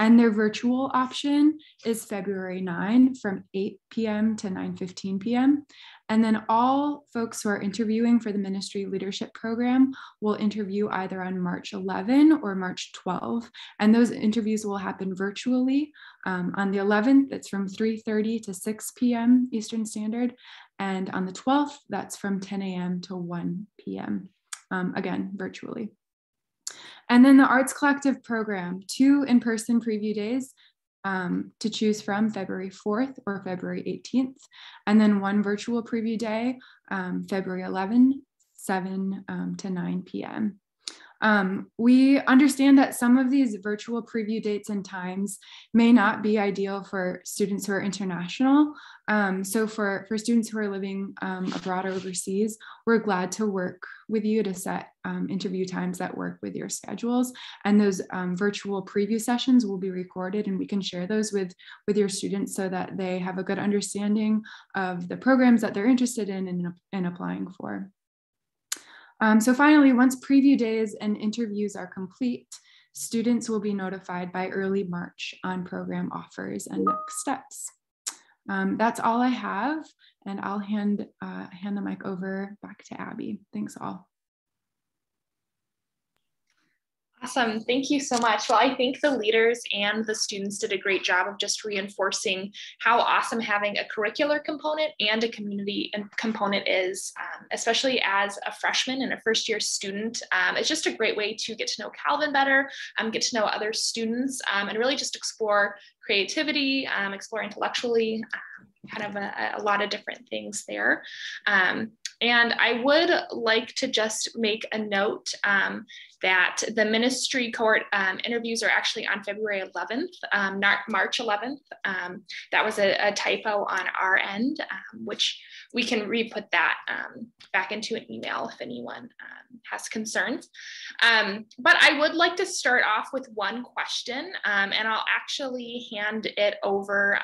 and their virtual option is February 9 from 8 p.m. to 9:15 p.m. And then all folks who are interviewing for the Ministry Leadership Program will interview either on March 11 or March 12, and those interviews will happen virtually. On the 11th, it's from 3:30 to 6 p.m. Eastern Standard, and on the 12th, that's from 10 a.m. to 1 p.m. Again, virtually. And then the Arts Collective program, 2 in-person preview days to choose from, February 4th or February 18th, and then 1 virtual preview day, February 11, 7 to 9 p.m. We understand that some of these virtual preview dates and times may not be ideal for students who are international. So for students who are living abroad or overseas, we're glad to work with you to set interview times that work with your schedules. And those virtual preview sessions will be recorded, and we can share those with your students so that they have a good understanding of the programs that they're interested in and applying for. So finally, once preview days and interviews are complete, students will be notified by early March on program offers and next steps. That's all I have, and I'll hand the mic over back to Abby. Thanks all. Awesome, thank you so much. Well, I think the leaders and the students did a great job of just reinforcing how awesome having a curricular component and a community component is, especially as a freshman and a first-year student. It's just a great way to get to know Calvin better, get to know other students, and really just explore creativity, explore intellectually, kind of a lot of different things there. And I would like to just make a note that the ministry cohort interviews are actually on February 11th, not March 11th. That was a typo on our end, which we can re-put that back into an email if anyone has concerns. But I would like to start off with one question, and I'll actually hand it over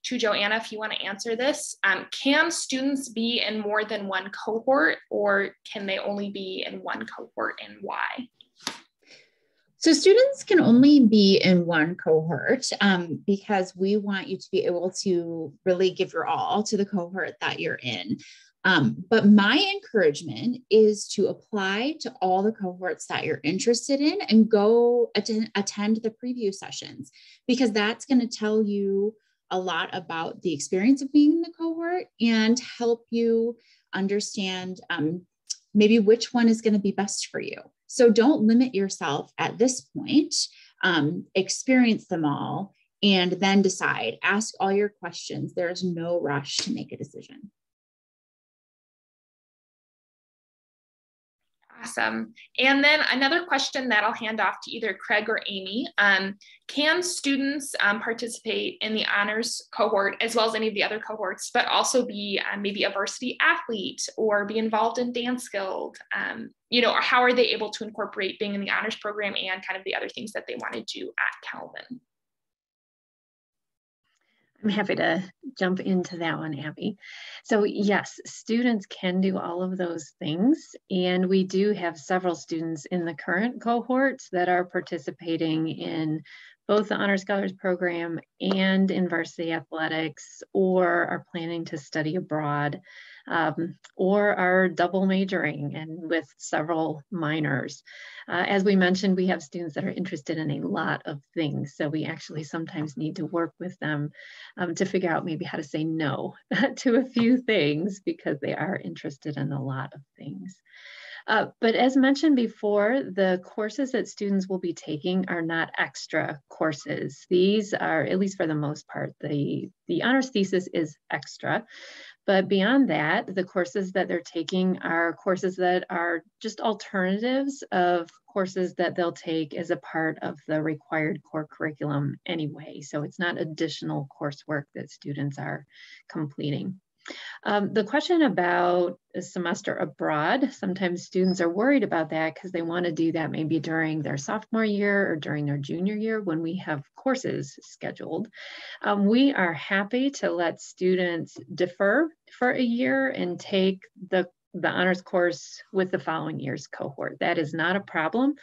to Joanna if you want to answer this. Can students be in more than one cohort, or can they only be in one cohort, and why? So students can only be in one cohort because we want you to be able to really give your all to the cohort that you're in. But my encouragement is to apply to all the cohorts that you're interested in and go attend the preview sessions, because that's going to tell you a lot about the experience of being in the cohort and help you understand maybe which one is going to be best for you. So don't limit yourself at this point. Experience them all and then decide. Ask all your questions. There's no rush to make a decision. Awesome. And then another question that I'll hand off to either Craig or Amy. Can students participate in the honors cohort as well as any of the other cohorts, but also be maybe a varsity athlete or be involved in dance guild? Or how are they able to incorporate being in the honors program and kind of the other things that they want to do at Calvin? I'm happy to jump into that one, Abby. So yes, students can do all of those things. And we do have several students in the current cohorts that are participating in both the Honor Scholars Program and in varsity athletics, or are planning to study abroad, or are double majoring and with several minors. As we mentioned, we have students that are interested in a lot of things. So we actually sometimes need to work with them to figure out maybe how to say no to a few things because they are interested in a lot of things. But as mentioned before, the courses that students will be taking are not extra courses. These are, at least for the most part, the honors thesis is extra. But beyond that, the courses that they're taking are courses that are just alternatives of courses that they'll take as a part of the required core curriculum anyway. So it's not additional coursework that students are completing. The question about a semester abroad, sometimes students are worried about that because they want to do that maybe during their sophomore year or during their junior year when we have courses scheduled. We are happy to let students defer for a year and take the honors course with the following year's cohort. That is not a problem.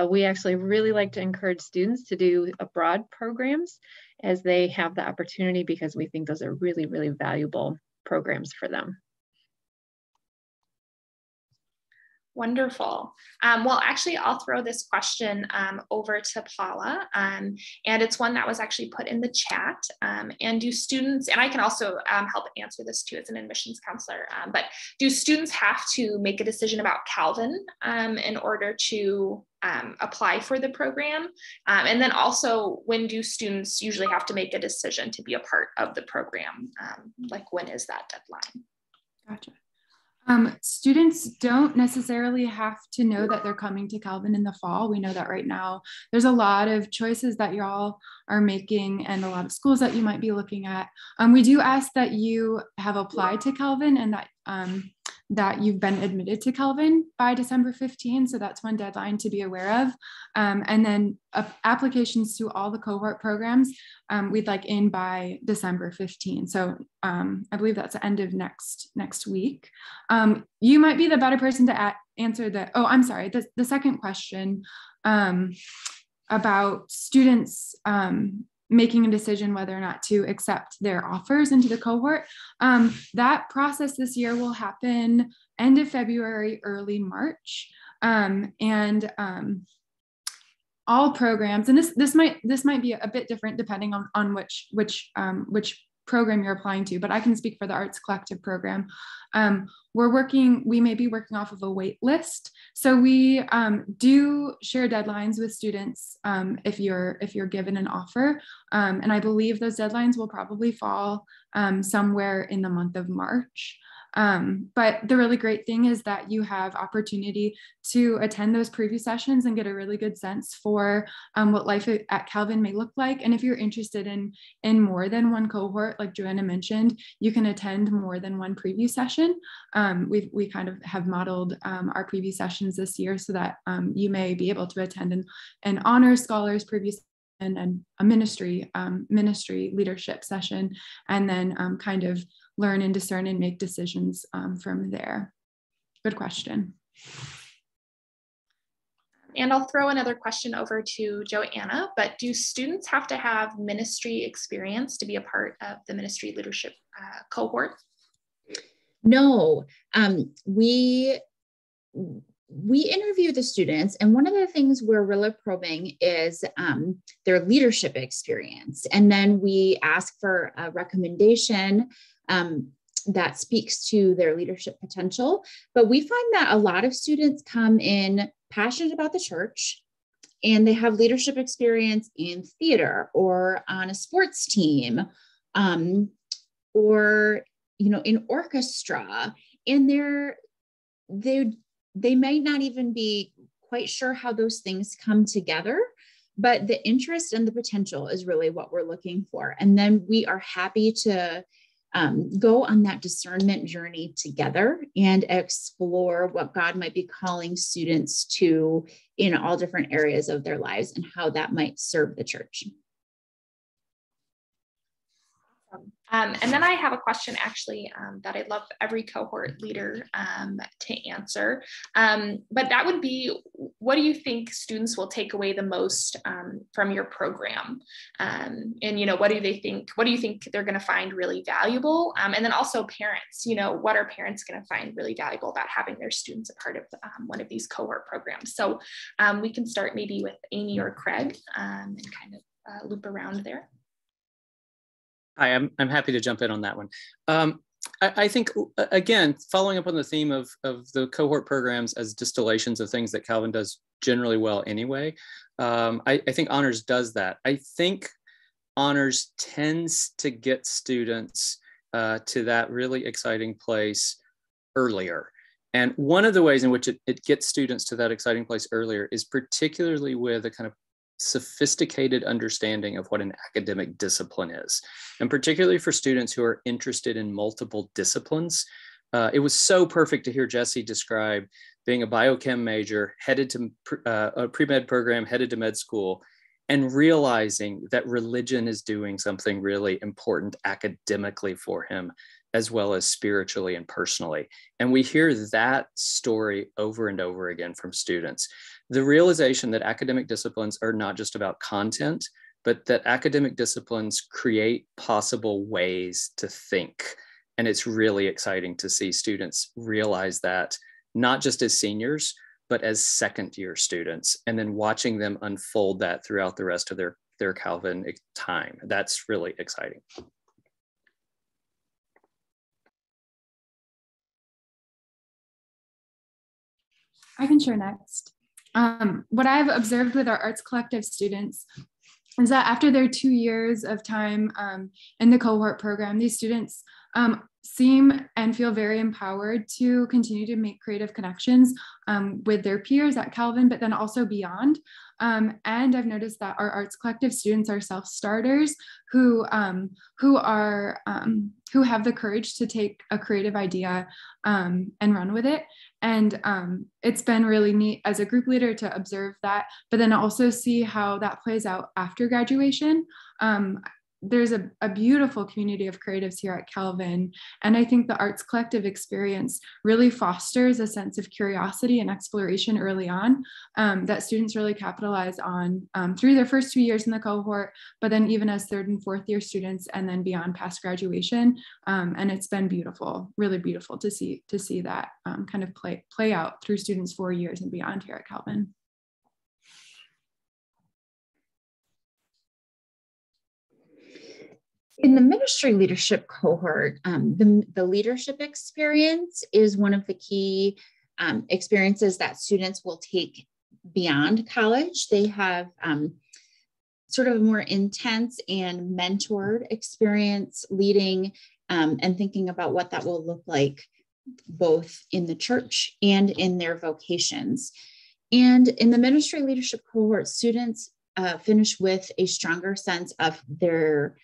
We actually really like to encourage students to do abroad programs as they have the opportunity, because we think those are really, really valuable programs for them. Wonderful. Well, actually, I'll throw this question over to Paula, and it's one that was actually put in the chat. And do students, and I can also help answer this too as an admissions counselor, but do students have to make a decision about Calvin in order to apply for the program? And then also, when do students usually have to make a decision to be a part of the program? Like, when is that deadline? Gotcha. Students don't necessarily have to know that they're coming to Calvin in the fall. We know that right now there's a lot of choices that y'all are making and a lot of schools that you might be looking at. We do ask that you have applied to Calvin and that you've been admitted to Calvin by December 15. So that's one deadline to be aware of. And then applications to all the cohort programs, we'd like in by December 15. So I believe that's the end of next week. You might be the better person to answer the second question about students making a decision whether or not to accept their offers into the cohort. That process this year will happen end of February, early March. All programs, and this might be a bit different depending on which program you're applying to, but I can speak for the Arts Collective program. We may be working off of a wait list. So we do share deadlines with students if you're given an offer. And I believe those deadlines will probably fall somewhere in the month of March. But the really great thing is that you have opportunity to attend those preview sessions and get a really good sense for what life at Calvin may look like. And if you're interested in more than one cohort, like Joanna mentioned, you can attend more than one preview session. We kind of have modeled our preview sessions this year so that you may be able to attend an honors scholars preview and a ministry leadership session, and then kind of learn and discern and make decisions from there. Good question. And I'll throw another question over to Joanna, but do students have to have ministry experience to be a part of the Ministry Leadership Cohort? No, we interview the students, and one of the things we're really probing is their leadership experience. And then we ask for a recommendation that speaks to their leadership potential. But we find that a lot of students come in passionate about the church, and they have leadership experience in theater or on a sports team, or in orchestra, and they may not even be quite sure how those things come together, but the interest and the potential is really what we're looking for. And then we are happy to go on that discernment journey together and explore what God might be calling students to in all different areas of their lives and how that might serve the church. And then I have a question actually that I'd love every cohort leader to answer. But that would be, what do you think students will take away the most from your program? And what do you think they're going to find really valuable? And then also parents, what are parents going to find really valuable about having their students a part of one of these cohort programs? So we can start maybe with Amy or Craig and kind of loop around there. Hi, I'm happy to jump in on that one. I think, again, following up on the theme of the cohort programs as distillations of things that Calvin does generally well anyway, I think honors does that. I think honors tends to get students to that really exciting place earlier. And one of the ways in which it gets students to that exciting place earlier is particularly with a kind of sophisticated understanding of what an academic discipline is. And particularly for students who are interested in multiple disciplines. It was so perfect to hear Jesse describe being a biochem major, headed to a pre-med program, headed to med school, and realizing that religion is doing something really important academically for him, as well as spiritually and personally. And we hear that story over and over again from students. The realization that academic disciplines are not just about content, but that academic disciplines create possible ways to think. And it's really exciting to see students realize that, not just as seniors, but as second-year students, and then watching them unfold that throughout the rest of their Calvin time. That's really exciting. I can share next. What I've observed with our Arts Collective students is that after their 2 years of time in the cohort program, these students seem and feel very empowered to continue to make creative connections with their peers at Calvin, but then also beyond. And I've noticed that our Arts Collective students are self-starters who have the courage to take a creative idea and run with it. And it's been really neat as a group leader to observe that, but then also see how that plays out after graduation. There's a beautiful community of creatives here at Calvin. And I think the Arts Collective experience really fosters a sense of curiosity and exploration early on that students really capitalize on through their first 2 years in the cohort, but then even as third and fourth year students and then beyond past graduation. And it's been beautiful, really beautiful to see that kind of play out through students 4 years and beyond here at Calvin. In the Ministry Leadership Cohort, the leadership experience is one of the key experiences that students will take beyond college. They have sort of a more intense and mentored experience leading and thinking about what that will look like both in the church and in their vocations. And in the Ministry Leadership Cohort, students finish with a stronger sense of their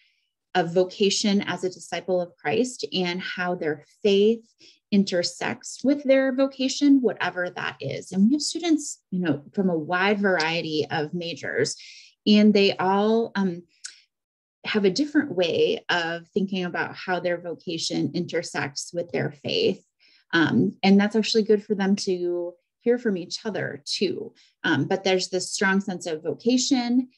vocation as a disciple of Christ and how their faith intersects with their vocation, whatever that is. And we have students, from a wide variety of majors, and they all have a different way of thinking about how their vocation intersects with their faith. And that's actually good for them to hear from each other too. But there's this strong sense of vocation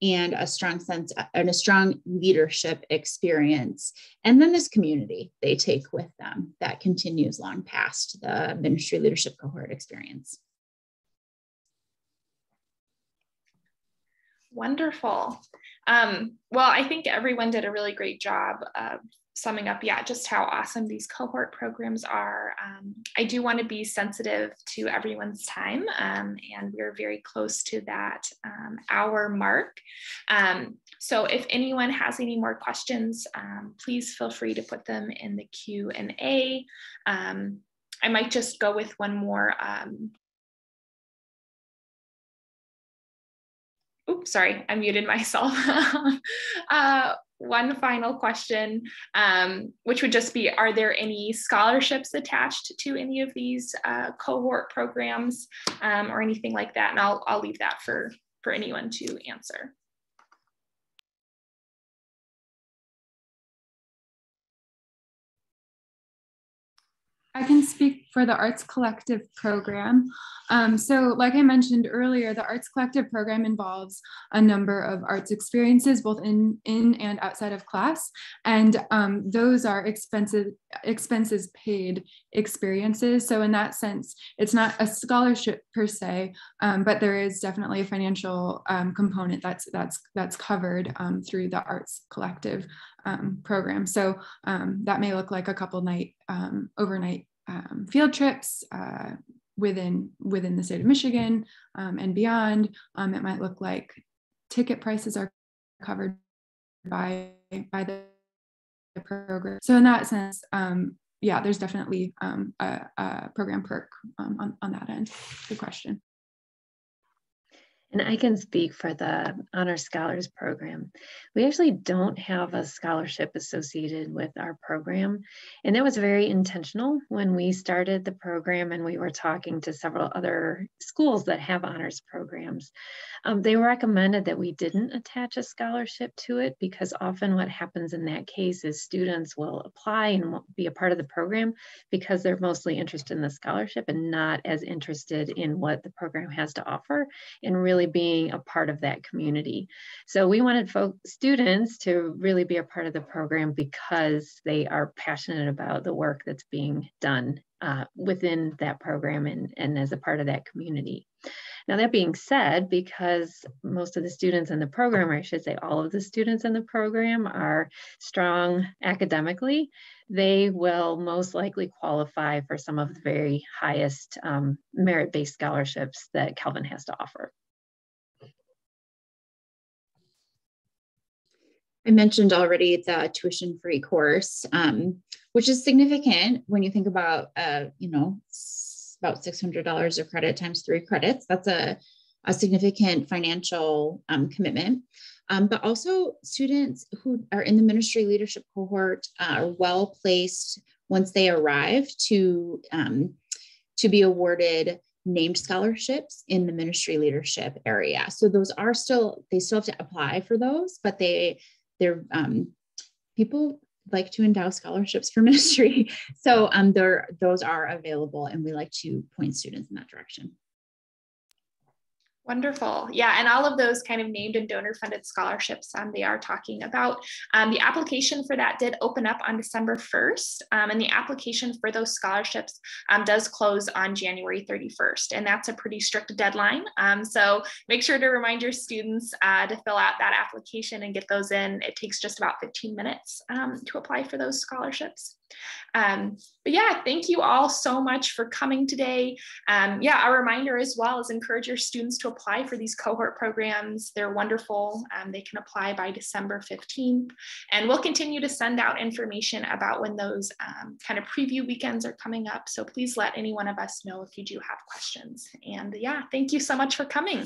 and a strong sense and a strong leadership experience. And then this community they take with them that continues long past the Ministry Leadership Cohort experience. Wonderful. Well, I think everyone did a really great job of summing up, just how awesome these cohort programs are. I do want to be sensitive to everyone's time, and we're very close to that hour mark. So if anyone has any more questions, please feel free to put them in the Q&A. I might just go with one more. Oops, sorry, I muted myself. One final question, which would just be, are there any scholarships attached to any of these cohort programs or anything like that? And I'll leave that for anyone to answer. I can speak for the Arts Collective program. So like I mentioned earlier, the Arts Collective program involves a number of arts experiences, both in and outside of class. And those are expenses paid experiences. So in that sense, it's not a scholarship per se, but there is definitely a financial component that's covered through the Arts Collective program. So that may look like a couple overnight field trips within the state of Michigan and beyond. It might look like ticket prices are covered by the program. So in that sense, there's definitely a program perk on that end. Good question. And I can speak for the Honor Scholars Program. We actually don't have a scholarship associated with our program. And that was very intentional when we started the program and we were talking to several other schools that have honors programs. They recommended that we didn't attach a scholarship to it because often what happens in that case is students will apply and be a part of the program because they're mostly interested in the scholarship and not as interested in what the program has to offer and really being a part of that community. So we wanted students to really be a part of the program because they are passionate about the work that's being done within that program and as a part of that community. Now, that being said, because most of the students in the program, or I should say all of the students in the program, are strong academically, they will most likely qualify for some of the very highest merit-based scholarships that Calvin has to offer. I mentioned already the tuition-free course, which is significant when you think about, you know, about $600 of credit times 3 credits. That's a significant financial commitment. But also students who are in the Ministry Leadership Cohort are well placed once they arrive to be awarded named scholarships in the ministry leadership area. So those are still, they still have to apply for those, but they're people like to endow scholarships for ministry. So those are available, and we like to point students in that direction. Wonderful. Yeah, and all of those kind of named and donor funded scholarships they are talking about. The application for that did open up on December 1st, and the application for those scholarships does close on January 31st, and that's a pretty strict deadline. So make sure to remind your students to fill out that application and get those in. It takes just about 15 minutes to apply for those scholarships. But yeah, thank you all so much for coming today. Yeah, a reminder as well is encourage your students to apply for these cohort programs. They're wonderful. They can apply by December 15th, and we'll continue to send out information about when those kind of preview weekends are coming up. So please let any one of us know if you do have questions. And yeah, thank you so much for coming.